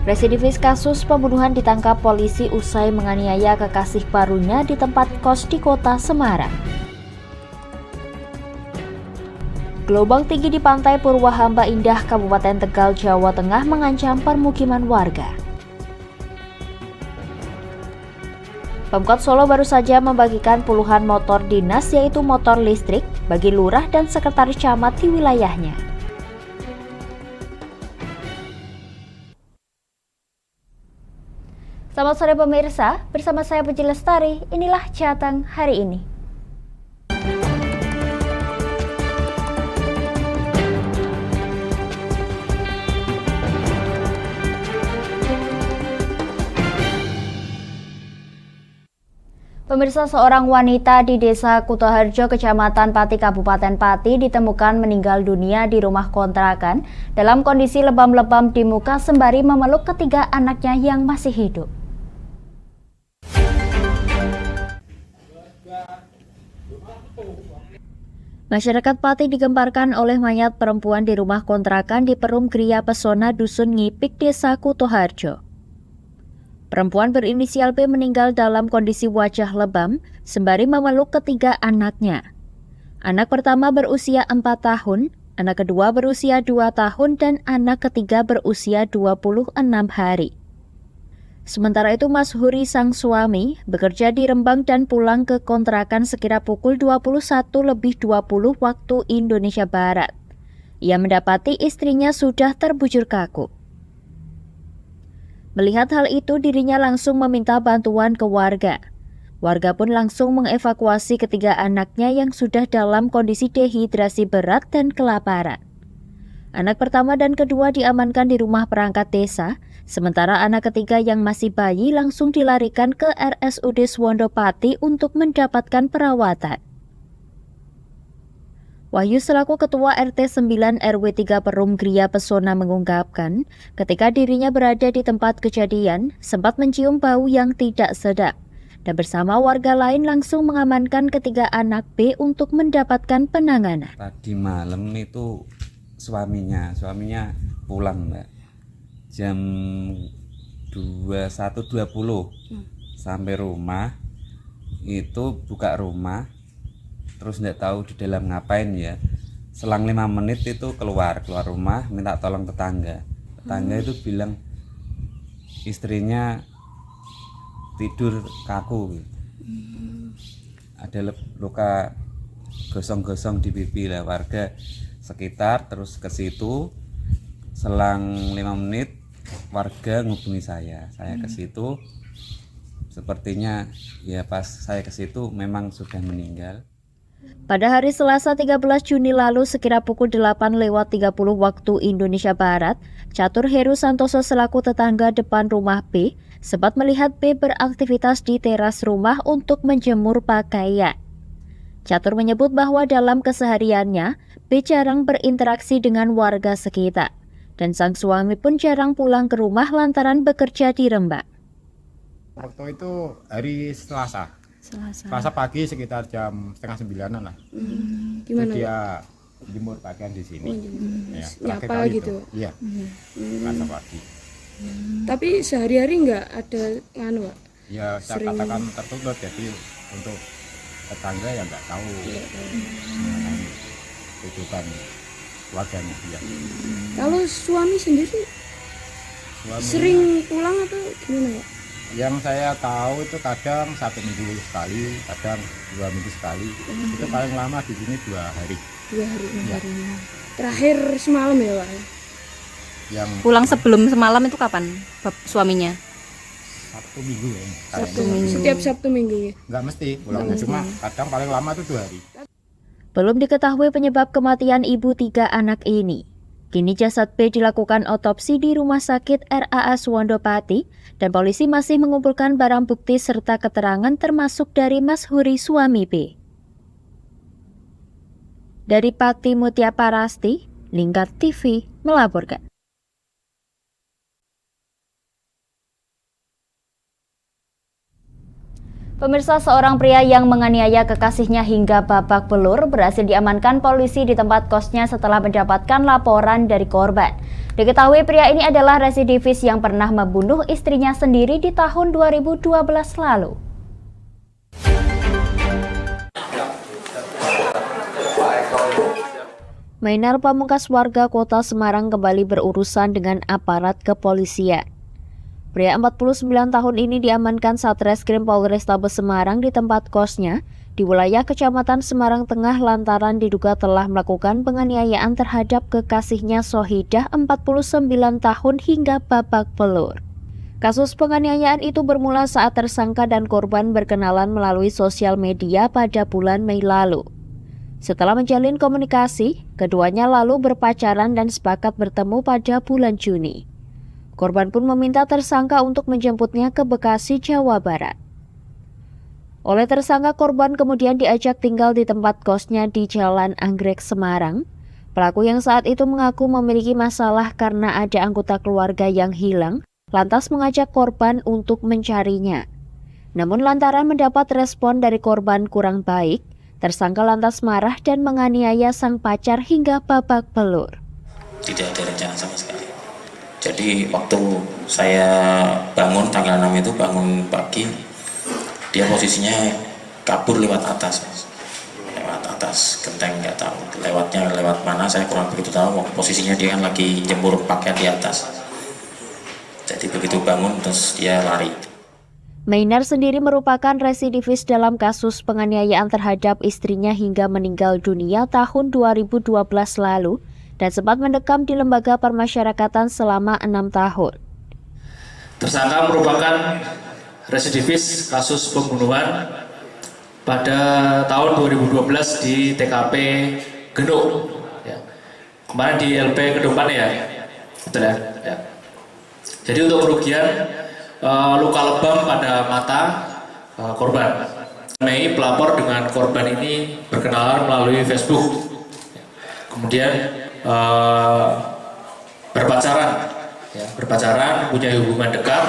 Residivis kasus pembunuhan ditangkap polisi usai menganiaya kekasih barunya di tempat kos di kota Semarang. Gelombang tinggi di pantai Purwahamba Indah, Kabupaten Tegal, Jawa Tengah mengancam permukiman warga. Pemkot Solo baru saja membagikan puluhan motor dinas, yaitu motor listrik, bagi lurah dan sekretaris camat di wilayahnya. Selamat sore pemirsa, bersama saya Puji Lestari, inilah Jateng hari ini. Pemirsa, seorang wanita di Desa Kutoharjo, Kecamatan Pati, Kabupaten Pati ditemukan meninggal dunia di rumah kontrakan dalam kondisi lebam-lebam di muka sembari memeluk ketiga anaknya yang masih hidup. Masyarakat Pati digemparkan oleh mayat perempuan di rumah kontrakan di Perum Gria Pesona Dusun Ngipik, Desa Kutoharjo. Perempuan berinisial P meninggal dalam kondisi wajah lebam sembari memeluk ketiga anaknya. Anak pertama berusia 4 tahun, anak kedua berusia 2 tahun, dan anak ketiga berusia 26 hari. Sementara itu Mas Huri sang suami bekerja di Rembang dan pulang ke kontrakan sekira pukul 21.20 waktu Indonesia Barat. Ia mendapati istrinya sudah terbujur kaku. Melihat hal itu, dirinya langsung meminta bantuan ke warga. Warga pun langsung mengevakuasi ketiga anaknya yang sudah dalam kondisi dehidrasi berat dan kelaparan. Anak pertama dan kedua diamankan di rumah perangkat desa, sementara anak ketiga yang masih bayi langsung dilarikan ke RSUD Suwondo Pati untuk mendapatkan perawatan. Wahyu selaku Ketua RT 9 RW 3 Perum Gria Pesona mengungkapkan, ketika dirinya berada di tempat kejadian, sempat mencium bau yang tidak sedap, dan bersama warga lain langsung mengamankan ketiga anak B untuk mendapatkan penanganan. Tadi malam itu suaminya pulang, Mbak. Jam 21.20 sampai rumah, itu buka rumah, terus nggak tahu di dalam ngapain ya. Selang 5 menit itu keluar rumah, minta tolong tetangga. Tetangga itu bilang istrinya tidur kaku, ada luka gosong-gosong di pipi lah. Warga sekitar terus ke situ, selang 5 menit warga ngubungi saya ke situ. Sepertinya ya pas saya ke situ memang sudah meninggal. Pada hari Selasa 13 Juni lalu sekira pukul 8.30 waktu Indonesia Barat, Catur Heru Santoso selaku tetangga depan rumah B sempat melihat B beraktivitas di teras rumah untuk menjemur pakaian. Catur menyebut bahwa dalam kesehariannya, B jarang berinteraksi dengan warga sekitar, dan sang suami pun jarang pulang ke rumah lantaran bekerja di Rembang. Waktu itu hari Selasa pagi sekitar jam 8:30 lah. Gimana? Itu dia jemur pakaian di sini. Ya, nyapa gitu. Iya. Selasa pagi. Tapi sehari-hari nggak ada Pak? Ya, saya katakan tertutup, jadi untuk tetangga yang nggak tahu mengenai kehidupan warganya dia. Kalau suami sendiri sering pulang atau gimana, Pak? Yang saya tahu itu kadang 1 minggu sekali, kadang 2 minggu sekali. Itu paling lama di sini 2 hari. 2 hari. Ya. Terakhir semalam ya, Pak? Yang pulang sebelum semalam itu kapan suaminya? Sabtu Minggu ya. Sabtu Minggu. Setiap Sabtu Minggu ya? Nggak mesti pulangnya, cuma kadang paling lama itu 2 hari. Belum diketahui penyebab kematian ibu 3 anak ini. Kini jasad B dilakukan otopsi di Rumah Sakit RAA Suwondo Pati, dan polisi masih mengumpulkan barang bukti serta keterangan termasuk dari Mas Huri suami B. Dari Pati Mutia Parasti, Lingkar TV melaporkan. Pemirsa, seorang pria yang menganiaya kekasihnya hingga babak belur berhasil diamankan polisi di tempat kosnya setelah mendapatkan laporan dari korban. Diketahui pria ini adalah residivis yang pernah membunuh istrinya sendiri di tahun 2012 lalu. Mainar Pamungkas warga kota Semarang kembali berurusan dengan aparat kepolisian. Pria 49 tahun ini diamankan Satreskrim Polrestabes Semarang di tempat kosnya di wilayah Kecamatan Semarang Tengah lantaran diduga telah melakukan penganiayaan terhadap kekasihnya Sohidah 49 tahun hingga babak belur. Kasus penganiayaan itu bermula saat tersangka dan korban berkenalan melalui sosial media pada bulan Mei lalu. Setelah menjalin komunikasi, keduanya lalu berpacaran dan sepakat bertemu pada bulan Juni. Korban pun meminta tersangka untuk menjemputnya ke Bekasi, Jawa Barat. Oleh tersangka, korban kemudian diajak tinggal di tempat kosnya di Jalan Anggrek, Semarang. Pelaku yang saat itu mengaku memiliki masalah karena ada anggota keluarga yang hilang, lantas mengajak korban untuk mencarinya. Namun lantaran mendapat respon dari korban kurang baik, tersangka lantas marah dan menganiaya sang pacar hingga babak belur. Tidak ada rencana sama sekali. Jadi waktu saya bangun tanggal 6 itu bangun pagi, dia posisinya kabur lewat atas, lewat atas genteng, nggak tahu lewatnya lewat mana, saya kurang begitu tahu. Posisinya dia kan lagi jemur pakaian di atas, jadi begitu bangun terus dia lari. Mainar sendiri merupakan residivis dalam kasus penganiayaan terhadap istrinya hingga meninggal dunia tahun 2012 lalu dan sempat mendekam di lembaga permasyarakatan selama 6 tahun. Tersangka merupakan residivis kasus pembunuhan pada tahun 2012 di TKP Genuk. Ya. Kemarin di LP Kedopan ya, betul ya. Ya. Jadi untuk kerugian luka lebam pada mata korban. Mei pelapor dengan korban ini berkenalan melalui Facebook. Kemudian berpacaran, punya hubungan dekat.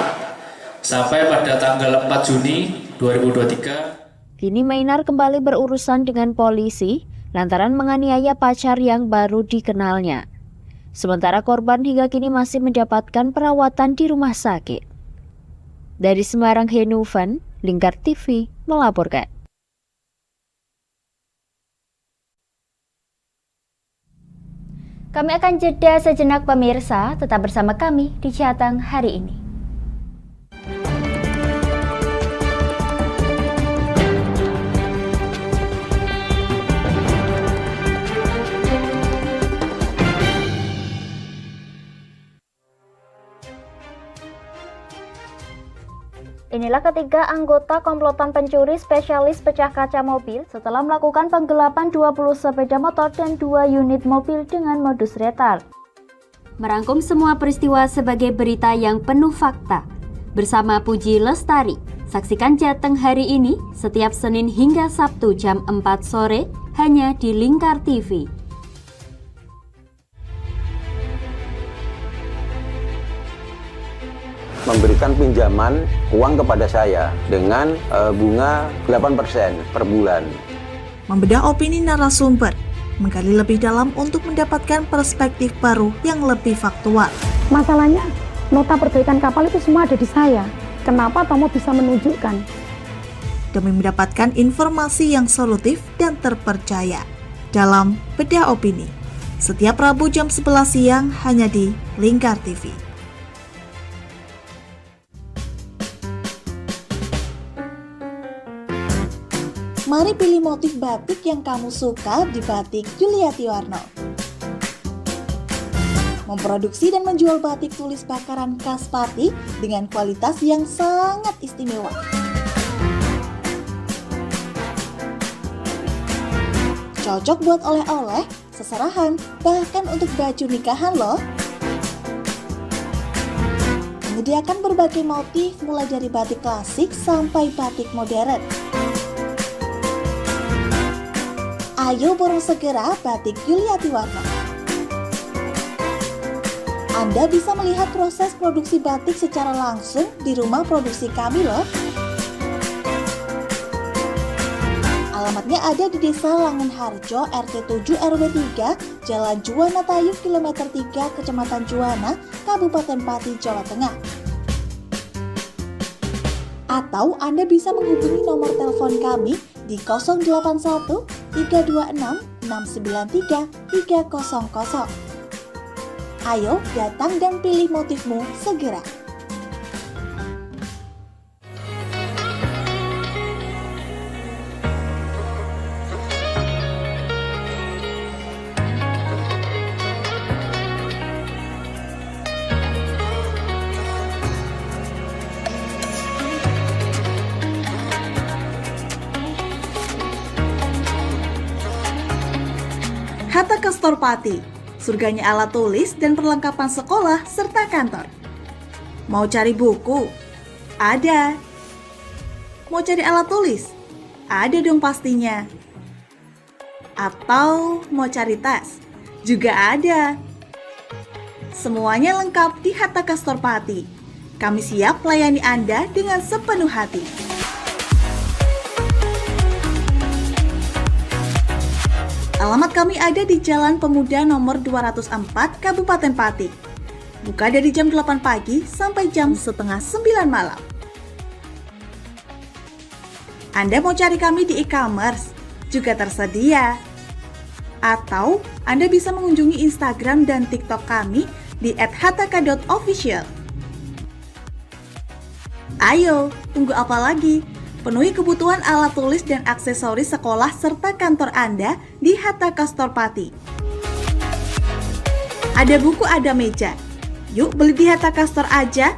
Sampai pada tanggal 4 Juni 2023. Kini Mainar kembali berurusan dengan polisi lantaran menganiaya pacar yang baru dikenalnya. Sementara korban hingga kini masih mendapatkan perawatan di rumah sakit. Dari Semarang, Henuvan, Lingkar TV melaporkan. Kami akan jeda sejenak pemirsa, tetap bersama kami di Jateng hari ini. Inilah ketiga anggota komplotan pencuri spesialis pecah kaca mobil setelah melakukan penggelapan 20 sepeda motor dan 2 unit mobil dengan modus retard. Merangkum semua peristiwa sebagai berita yang penuh fakta. Bersama Puji Lestari, saksikan Jateng hari ini setiap Senin hingga Sabtu jam 4 sore hanya di Lingkar TV. Memberikan pinjaman uang kepada saya dengan bunga 8% per bulan. Membedah opini narasumber, menggali lebih dalam untuk mendapatkan perspektif baru yang lebih faktual. Masalahnya, nota perbaikan kapal itu semua ada di saya. Kenapa Tomo bisa menunjukkan? Demi mendapatkan informasi yang solutif dan terpercaya. Dalam Bedah Opini, setiap Rabu jam 11 siang hanya di Lingkar TV. Mari pilih motif batik yang kamu suka di Batik Yuliati Warno. Memproduksi dan menjual batik tulis bakaran khas Pati dengan kualitas yang sangat istimewa. Cocok buat oleh-oleh, seserahan, bahkan untuk baju nikahan loh. Menyediakan berbagai motif mulai dari batik klasik sampai batik modern. Ayo borong segera Batik Yuliati Warno. Anda bisa melihat proses produksi batik secara langsung di rumah produksi kami loh. Alamatnya ada di Desa Langenharjo, RT 7 RW 3, Jalan Juwana Tayu, kilometer 3, Kecamatan Juwana, Kabupaten Pati, Jawa Tengah. Atau Anda bisa menghubungi nomor telepon kami di 081 326 693 300. Ayo datang dan pilih motifmu segera. Hatta Kastor Pati, surganya alat tulis dan perlengkapan sekolah serta kantor. Mau cari buku? Ada. Mau cari alat tulis? Ada dong pastinya. Atau mau cari tas? Juga ada. Semuanya lengkap di Hatta Kastor Pati. Kami siap melayani Anda dengan sepenuh hati. Alamat kami ada di Jalan Pemuda nomor 204, Kabupaten Pati. Buka dari jam 8 pagi sampai jam setengah 9 malam. Anda mau cari kami di e-commerce? Juga tersedia. Atau Anda bisa mengunjungi Instagram dan TikTok kami di @hattaka.official. Ayo, tunggu apa lagi? Penuhi kebutuhan alat tulis dan aksesoris sekolah serta kantor Anda di Hatta Kastor Pati. Ada buku, ada meja. Yuk beli di Hatta Kastor aja.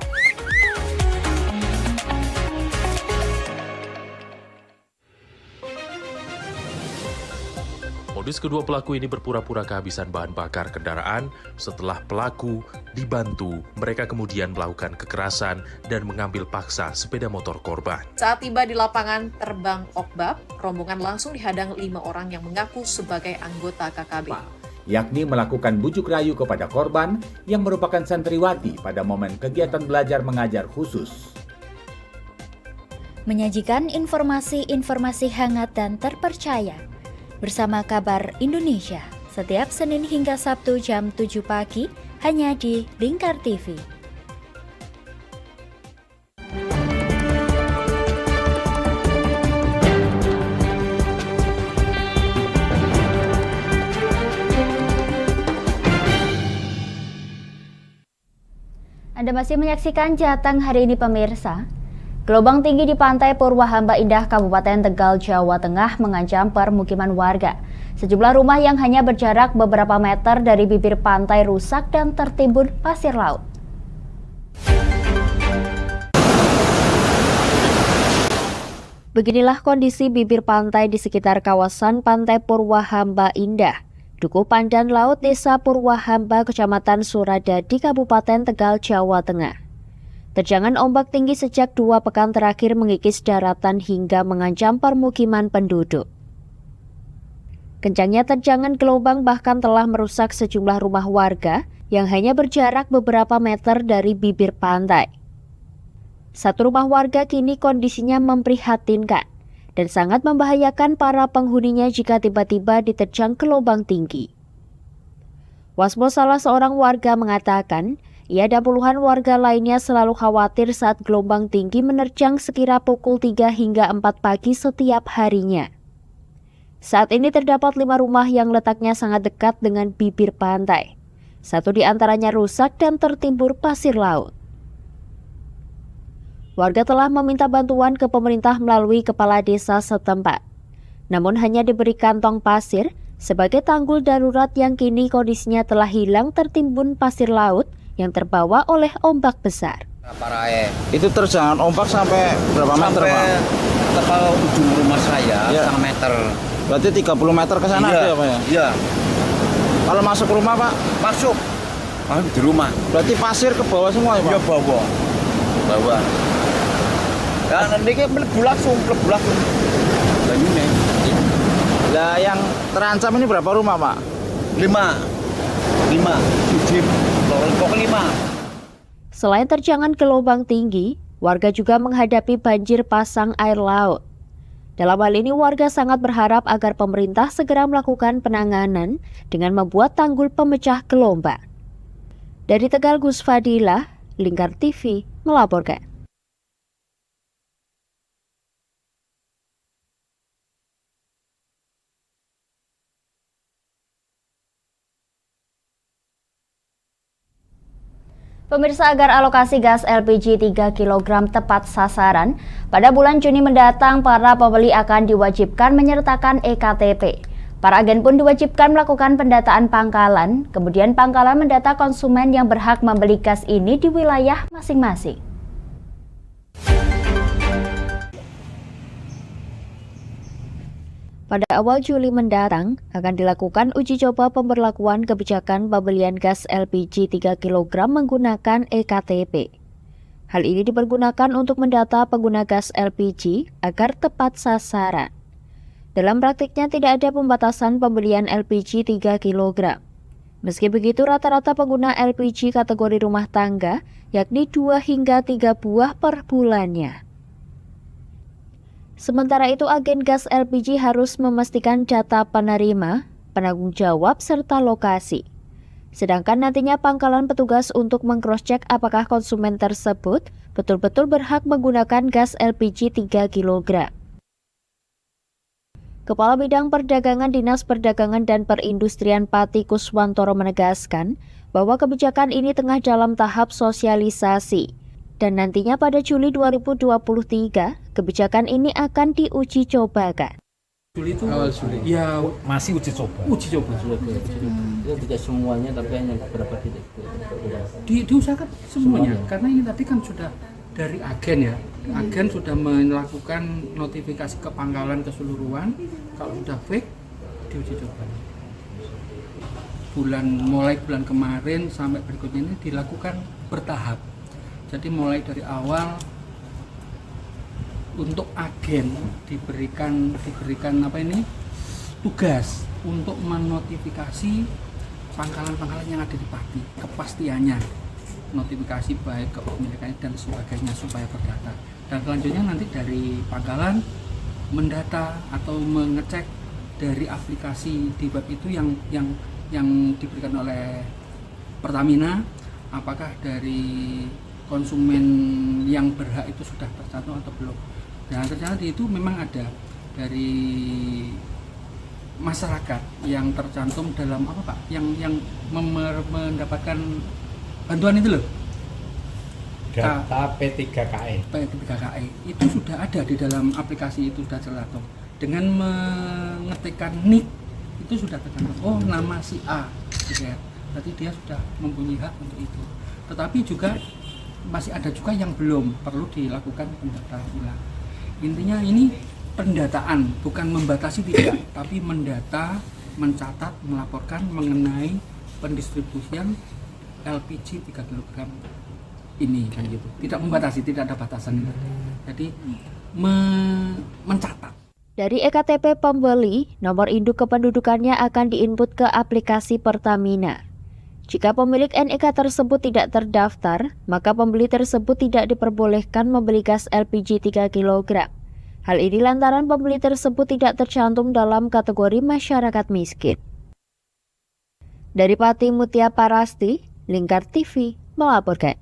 Modus kedua pelaku ini berpura-pura kehabisan bahan bakar kendaraan. Setelah pelaku dibantu, mereka kemudian melakukan kekerasan dan mengambil paksa sepeda motor korban. Saat tiba di lapangan terbang Okbab, rombongan langsung dihadang 5 orang yang mengaku sebagai anggota KKB. Yakni melakukan bujuk rayu kepada korban yang merupakan santriwati pada momen kegiatan belajar mengajar khusus. Menyajikan informasi-informasi hangat dan terpercaya bersama Kabar Indonesia setiap Senin hingga Sabtu jam 7 pagi hanya di Lingkar TV. Anda masih menyaksikan Jateng hari ini pemirsa. Gelombang tinggi di pantai Purwahamba Indah, Kabupaten Tegal, Jawa Tengah mengancam permukiman warga. Sejumlah rumah yang hanya berjarak beberapa meter dari bibir pantai rusak dan tertimbun pasir laut. Beginilah kondisi bibir pantai di sekitar kawasan Pantai Purwahamba Indah, Dukuh Pandan Laut, Desa Purwahamba, Kecamatan Suradadi, Kabupaten Tegal, Jawa Tengah. Terjangan ombak tinggi sejak 2 pekan terakhir mengikis daratan hingga mengancam permukiman penduduk. Kencangnya terjangan gelombang bahkan telah merusak sejumlah rumah warga yang hanya berjarak beberapa meter dari bibir pantai. Satu rumah warga kini kondisinya memprihatinkan dan sangat membahayakan para penghuninya jika tiba-tiba diterjang gelombang tinggi. Wasmo, salah seorang warga, mengatakan ia dan puluhan warga lainnya selalu khawatir saat gelombang tinggi menerjang sekira pukul 3 hingga 4 pagi setiap harinya. Saat ini terdapat 5 rumah yang letaknya sangat dekat dengan bibir pantai. Satu di antaranya rusak dan tertimbun pasir laut. Warga telah meminta bantuan ke pemerintah melalui kepala desa setempat. Namun hanya diberi kantong pasir sebagai tanggul darurat yang kini kondisinya telah hilang tertimbun pasir laut yang terbawa oleh ombak besar. Itu terjangan ombak sampai berapa meter, Pak? Sampai ujung rumah saya, ya. 1 meter. Berarti 30 meter ke sana, iya, ya, Pak ya? Iya. Kalau masuk rumah, Pak? Masuk di rumah. Berarti pasir ke bawah semua, ya, Pak? Iya, bawah. Dan nanti mlebu langsung. Banyune. Lah yang terancam ini berapa rumah, Pak? 5. 5. Selain terjangan gelombang tinggi, warga juga menghadapi banjir pasang air laut. Dalam hal ini warga sangat berharap agar pemerintah segera melakukan penanganan dengan membuat tanggul pemecah gelombang. Dari Tegal, Gus Fadilah, Lingkar TV melaporkan. Pemirsa, agar alokasi gas LPG 3 kg tepat sasaran, pada bulan Juni mendatang para pembeli akan diwajibkan menyertakan EKTP. Para agen pun diwajibkan melakukan pendataan pangkalan, kemudian pangkalan mendata konsumen yang berhak membeli gas ini di wilayah masing-masing. Pada awal Juli mendatang, akan dilakukan uji coba pemberlakuan kebijakan pembelian gas LPG 3 kg menggunakan EKTP. Hal ini dipergunakan untuk mendata pengguna gas LPG agar tepat sasaran. Dalam praktiknya tidak ada pembatasan pembelian LPG 3 kg. Meski begitu, rata-rata pengguna LPG kategori rumah tangga, yakni 2 hingga 3 buah per bulannya. Sementara itu, agen gas LPG harus memastikan data penerima, penanggung jawab, serta lokasi. Sedangkan nantinya pangkalan petugas untuk meng-cross-check apakah konsumen tersebut betul-betul berhak menggunakan gas LPG 3 kg. Kepala Bidang Perdagangan Dinas Perdagangan dan Perindustrian Pati Kuswantoro menegaskan bahwa kebijakan ini tengah dalam tahap sosialisasi. Dan nantinya pada Juli 2023, kebijakan ini akan diuji cobakan. Juli itu awal Juli. Ya masih uji coba. Uji coba. Itu tidak semuanya, tapi hanya beberapa titik. Diusahakan semuanya. Karena ini tadi kan sudah dari agen ya. Agen sudah melakukan notifikasi ke pangkalan keseluruhan. Kalau sudah fake, diuji coba. Mulai bulan kemarin sampai berikutnya ini dilakukan bertahap. Jadi mulai dari awal untuk agen diberikan tugas untuk menotifikasi pangkalan-pangkalan yang ada di Pati, kepastiannya, notifikasi baik kepemilikannya dan sebagainya supaya terdata. Dan selanjutnya nanti dari pangkalan mendata atau mengecek dari aplikasi di web itu yang diberikan oleh Pertamina, apakah dari konsumen yang berhak itu sudah tercantum atau belum. Dan ternyata itu memang ada dari masyarakat yang tercantum dalam apa Pak? Yang mendapatkan bantuan itu loh. Data P3KE. P3KE itu sudah ada di dalam aplikasi itu, sudah tercantum. Dengan mengetikkan NIK itu sudah tercantum. Oh, nama si A, gitu ya. Berarti dia sudah mempunyai hak untuk itu. Tetapi juga masih ada juga yang belum, perlu dilakukan pendataan ulang. Intinya ini pendataan, bukan membatasi tidak, tapi mendata, mencatat, melaporkan mengenai pendistribusian LPG 3 kg ini kan gitu. Tidak membatasi, tidak ada batasan. Jadi mencatat. Dari EKTP pembeli, nomor induk kependudukannya akan diinput ke aplikasi Pertamina. Jika pemilik NIK tersebut tidak terdaftar, maka pembeli tersebut tidak diperbolehkan membeli gas LPG 3 kg. Hal ini lantaran pembeli tersebut tidak tercantum dalam kategori masyarakat miskin. Dari Pati, Mutia Parasti, Lingkar TV melaporkan.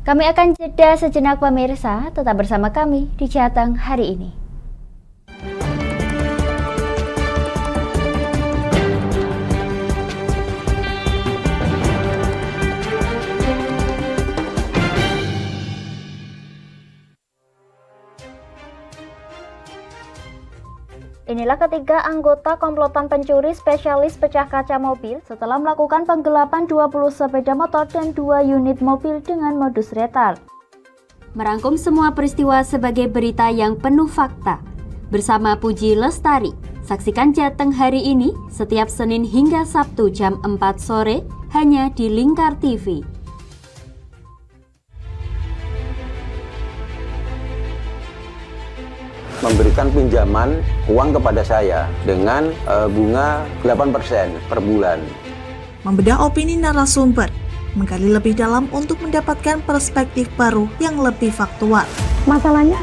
Kami akan jeda sejenak pemirsa, tetap bersama kami di Jateng hari ini. Inilah ketiga anggota komplotan pencuri spesialis pecah kaca mobil setelah melakukan penggelapan 20 sepeda motor dan 2 unit mobil dengan modus retal. Merangkum semua peristiwa sebagai berita yang penuh fakta. Bersama Puji Lestari, saksikan Jateng hari ini setiap Senin hingga Sabtu jam 4 sore hanya di Lingkar TV. Memberikan pinjaman uang kepada saya dengan bunga 8% per bulan. Membedah opini narasumber, menggali lebih dalam untuk mendapatkan perspektif baru yang lebih faktual. Masalahnya,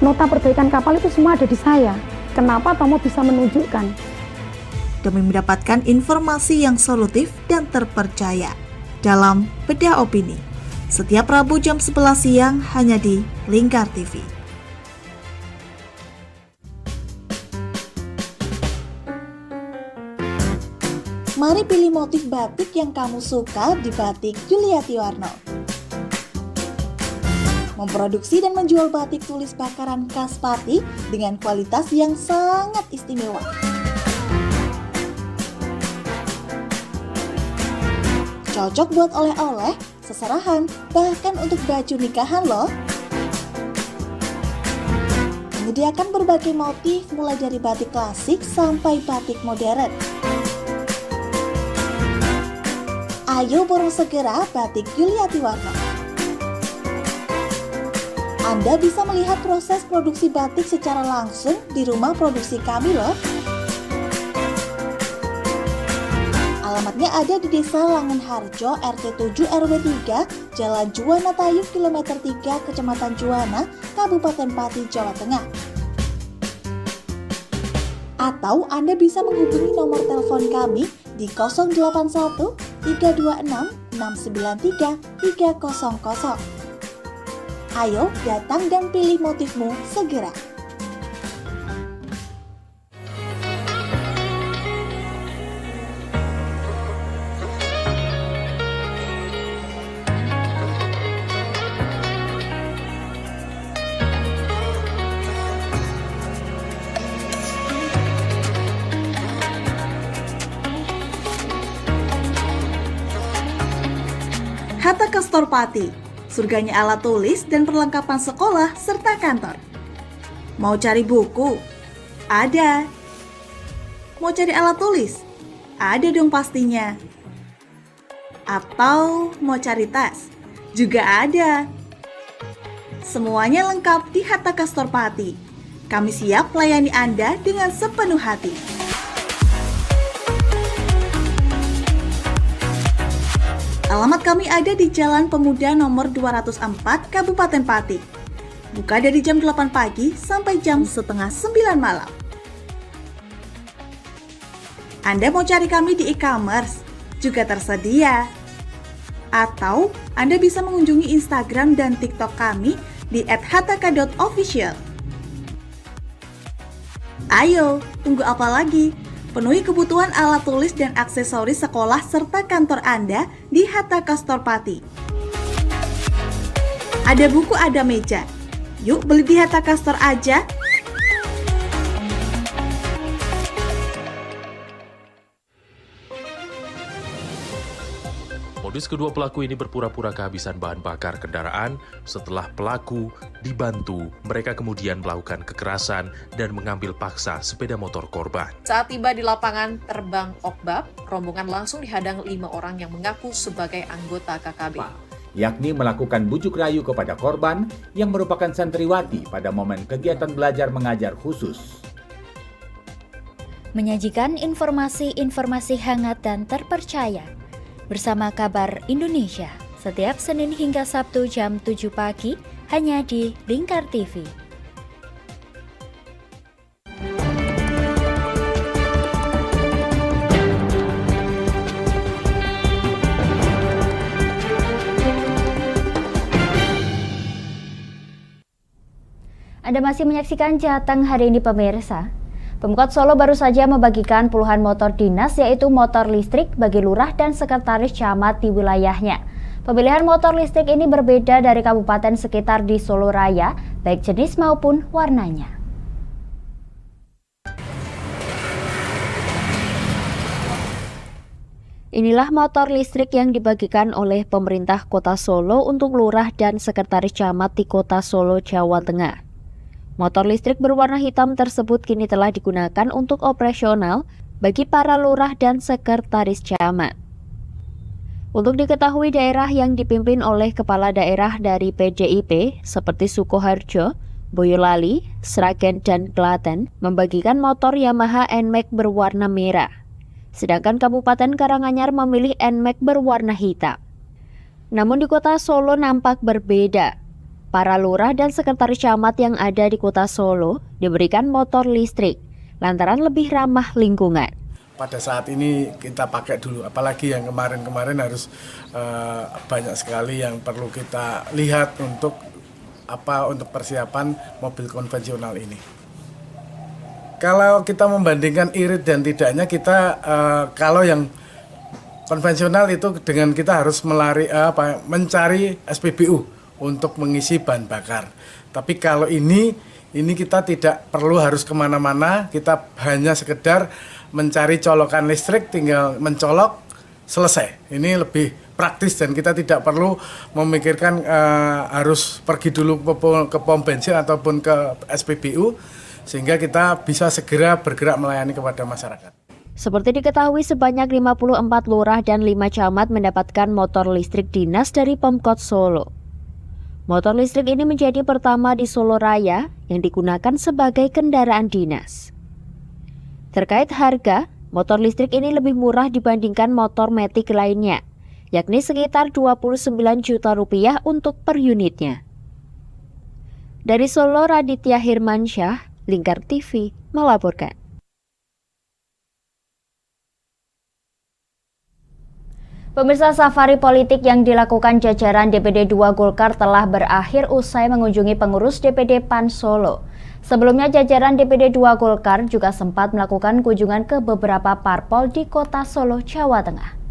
nota perbaikan kapal itu semua ada di saya. Kenapa Tomo bisa menunjukkan? Demi mendapatkan informasi yang solutif dan terpercaya dalam Bedah Opini. Setiap Rabu jam 11 siang hanya di Lingkar TV. Mari pilih motif batik yang kamu suka di Batik Yuliati Warno. Memproduksi dan menjual batik tulis bakaran khas Pati dengan kualitas yang sangat istimewa. Cocok buat oleh-oleh, seserahan, bahkan untuk baju nikahan loh. Menyediakan berbagai motif mulai dari batik klasik sampai batik modern. Ayo borong segera Batik Yuliati Warno. Anda bisa melihat proses produksi batik secara langsung di rumah produksi kami loh. Alamatnya ada di Desa Langenharjo, RT 7 RW 3, Jalan Juwana Tayub, Kilometer 3, Kecamatan Juwana, Kabupaten Pati, Jawa Tengah. Atau Anda bisa menghubungi nomor telepon kami di 081 326 693 300. Ayo datang dan pilih motifmu segera. Hatta Kastor Pati, surganya alat tulis dan perlengkapan sekolah serta kantor. Mau cari buku? Ada. Mau cari alat tulis? Ada dong pastinya. Atau mau cari tas? Juga ada. Semuanya lengkap di Hatta Kastor Pati. Kami siap melayani Anda dengan sepenuh hati. Alamat kami ada di Jalan Pemuda nomor 204, Kabupaten Pati. Buka dari jam 8 pagi sampai jam setengah 9 malam. Anda mau cari kami di e-commerce? Juga tersedia. Atau Anda bisa mengunjungi Instagram dan TikTok kami di @hataka.official. Ayo, tunggu apa lagi? Penuhi kebutuhan alat tulis dan aksesoris sekolah serta kantor Anda di Hatta Kastor Pati. Ada buku, ada meja. Yuk beli di Hatta Kastor aja. Modus kedua pelaku ini berpura-pura kehabisan bahan bakar kendaraan. Setelah pelaku dibantu, mereka kemudian melakukan kekerasan dan mengambil paksa sepeda motor korban. Saat tiba di lapangan terbang Okbab, rombongan langsung dihadang 5 orang yang mengaku sebagai anggota KKB. Yakni melakukan bujuk rayu kepada korban yang merupakan santriwati pada momen kegiatan belajar mengajar khusus. Menyajikan informasi-informasi hangat dan terpercaya bersama Kabar Indonesia setiap Senin hingga Sabtu jam 7 pagi hanya di Lingkar TV. Anda masih menyaksikan Jateng hari ini pemirsa. Pemkot Solo baru saja membagikan puluhan motor dinas yaitu motor listrik bagi lurah dan sekretaris camat di wilayahnya. Pemilihan motor listrik ini berbeda dari kabupaten sekitar di Solo Raya, baik jenis maupun warnanya. Inilah motor listrik yang dibagikan oleh pemerintah Kota Solo untuk lurah dan sekretaris camat di Kota Solo, Jawa Tengah. Motor listrik berwarna hitam tersebut kini telah digunakan untuk operasional bagi para lurah dan sekretaris camat. Untuk diketahui, daerah yang dipimpin oleh kepala daerah dari PDIP seperti Sukoharjo, Boyolali, Sragen, dan Klaten membagikan motor Yamaha NMAX berwarna merah. Sedangkan Kabupaten Karanganyar memilih NMAX berwarna hitam. Namun di kota Solo nampak berbeda. Para lurah dan sekretaris camat yang ada di kota Solo diberikan motor listrik lantaran lebih ramah lingkungan. Pada saat ini kita pakai dulu, apalagi yang kemarin-kemarin harus banyak sekali yang perlu kita lihat untuk persiapan mobil konvensional ini. Kalau kita membandingkan irit dan tidaknya, kita kalau yang konvensional itu dengan kita harus mencari SPBU untuk mengisi bahan bakar. Tapi kalau ini kita tidak perlu harus kemana-mana, kita hanya sekedar mencari colokan listrik, tinggal mencolok, selesai. Ini lebih praktis dan kita tidak perlu memikirkan harus pergi dulu ke pom bensin ataupun ke SPBU, sehingga kita bisa segera bergerak melayani kepada masyarakat. Seperti diketahui, sebanyak 54 lurah dan 5 camat mendapatkan motor listrik dinas dari Pemkot Solo. Motor listrik ini menjadi pertama di Solo Raya yang digunakan sebagai kendaraan dinas. Terkait harga, motor listrik ini lebih murah dibandingkan motor matic lainnya, yakni sekitar 29 juta rupiah untuk per unitnya. Dari Solo, Raditya Hirmansyah, Lingkar TV, melaporkan. Pemirsa, safari politik yang dilakukan jajaran DPD 2 Golkar telah berakhir usai mengunjungi pengurus DPD PAN Solo. Sebelumnya jajaran DPD 2 Golkar juga sempat melakukan kunjungan ke beberapa parpol di kota Solo, Jawa Tengah.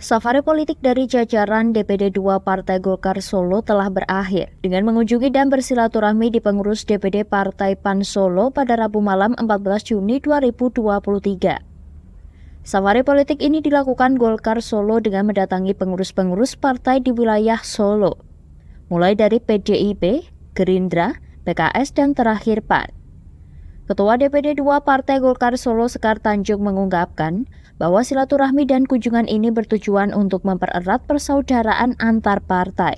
Safari politik dari jajaran DPD 2 Partai Golkar Solo telah berakhir dengan mengunjungi dan bersilaturahmi di pengurus DPD Partai PAN Solo pada Rabu malam 14 Juni 2023. Safari politik ini dilakukan Golkar Solo dengan mendatangi pengurus-pengurus partai di wilayah Solo, mulai dari PDIP, Gerindra, PKS, dan terakhir PAN. Ketua DPD 2 Partai Golkar Solo Sekar Tanjung mengungkapkan bahwa silaturahmi dan kunjungan ini bertujuan untuk mempererat persaudaraan antar partai.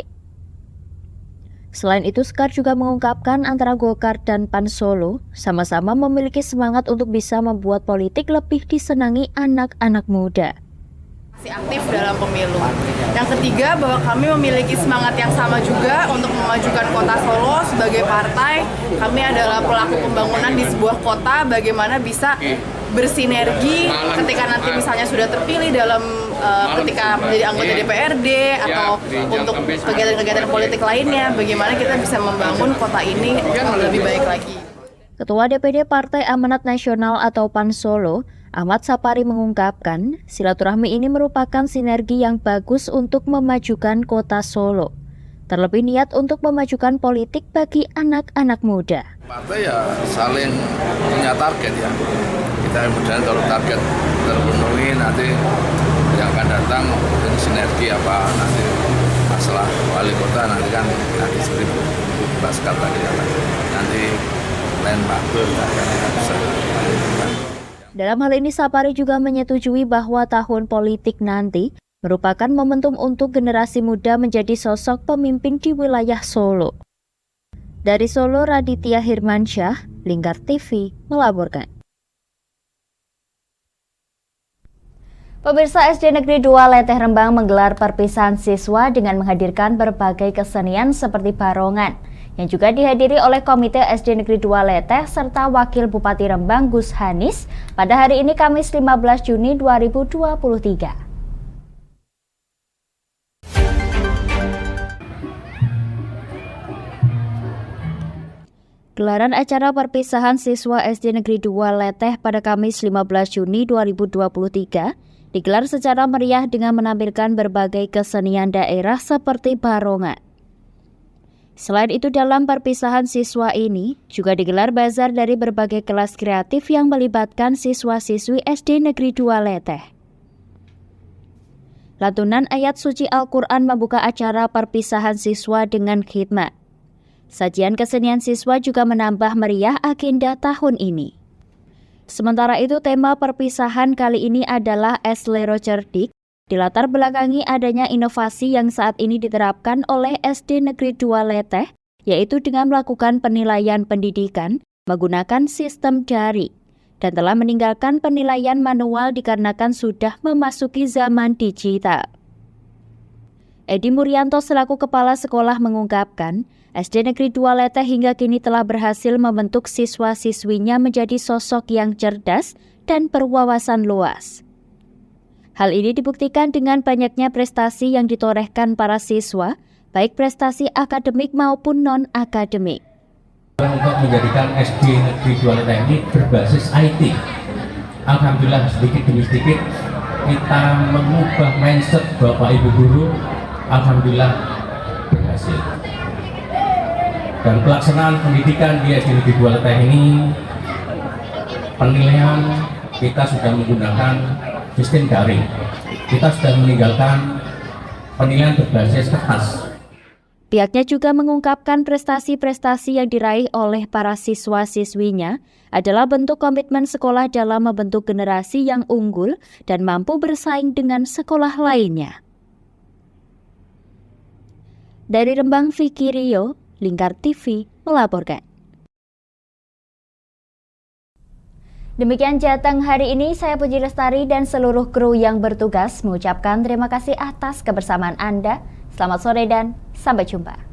Selain itu, Sekar juga mengungkapkan antara Golkar dan PAN Solo sama-sama memiliki semangat untuk bisa membuat politik lebih disenangi anak-anak muda. Masih aktif dalam pemilu. Yang ketiga, bahwa kami memiliki semangat yang sama juga untuk memajukan kota Solo sebagai partai. Kami adalah pelaku pembangunan di sebuah kota, bagaimana bisa bersinergi ketika nanti misalnya sudah terpilih dalam ketika menjadi anggota DPRD atau untuk kegiatan-kegiatan politik lainnya, bagaimana kita bisa membangun kota ini lebih baik lagi. Ketua DPD Partai Amanat Nasional atau PAN Solo, Ahmad Sapari mengungkapkan, silaturahmi ini merupakan sinergi yang bagus untuk memajukan kota Solo. Terlebih niat untuk memajukan politik bagi anak-anak muda. Partai ya saling punya target ya. Kita kemudian kalau target terpenuhi, nanti yang akan datang ini sinergi apa nanti masalah wali kota nanti kan nanti seperti Bas tadi nanti lain waktu akan bisa. Dalam hal ini Sapari juga menyetujui bahwa tahun politik nanti merupakan momentum untuk generasi muda menjadi sosok pemimpin di wilayah Solo. Dari Solo, Raditya Hirmansyah, Lingkar TV, melaporkan. Pemirsa, SD Negeri 2 Leteh Rembang menggelar perpisahan siswa dengan menghadirkan berbagai kesenian seperti barongan, yang juga dihadiri oleh Komite SD Negeri 2 Leteh serta Wakil Bupati Rembang Gus Hanis pada hari ini Kamis 15 Juni 2023. Gelaran acara perpisahan siswa SD Negeri 2 Leteh pada Kamis 15 Juni 2023 digelar secara meriah dengan menampilkan berbagai kesenian daerah seperti barongan. Selain itu, dalam perpisahan siswa ini juga digelar bazar dari berbagai kelas kreatif yang melibatkan siswa-siswi SD Negeri 2 Leteh. Lantunan ayat suci Al-Quran membuka acara perpisahan siswa dengan khidmat. Sajian kesenian siswa juga menambah meriah agenda tahun ini. Sementara itu, tema perpisahan kali ini adalah Eslero Cerdik, dilatar belakangi adanya inovasi yang saat ini diterapkan oleh SD Negeri 2 Leteh, yaitu dengan melakukan penilaian pendidikan menggunakan sistem daring, dan telah meninggalkan penilaian manual dikarenakan sudah memasuki zaman digital. Edi Murianto selaku kepala sekolah mengungkapkan, SD Negeri 2 Leteh hingga kini telah berhasil membentuk siswa-siswinya menjadi sosok yang cerdas dan berwawasan luas. Hal ini dibuktikan dengan banyaknya prestasi yang ditorehkan para siswa, baik prestasi akademik maupun non-akademik. Untuk menjadikan SD Negeri 2 Leteh ini berbasis IT, alhamdulillah sedikit demi sedikit kita mengubah mindset Bapak Ibu guru, alhamdulillah berhasil. Dan pelaksanaan pendidikan di SD Negeri 2 Leteh ini, penilaian kita sudah menggunakan sistem daring. Kita sudah meninggalkan penilaian berbasis kertas. Pihaknya juga mengungkapkan prestasi-prestasi yang diraih oleh para siswa-siswinya adalah bentuk komitmen sekolah dalam membentuk generasi yang unggul dan mampu bersaing dengan sekolah lainnya. Dari Rembang, Vicky Rio, Lingkar TV melaporkan. Demikian Jateng hari ini, saya Puji Lestari dan seluruh kru yang bertugas mengucapkan terima kasih atas kebersamaan Anda. Selamat sore dan sampai jumpa.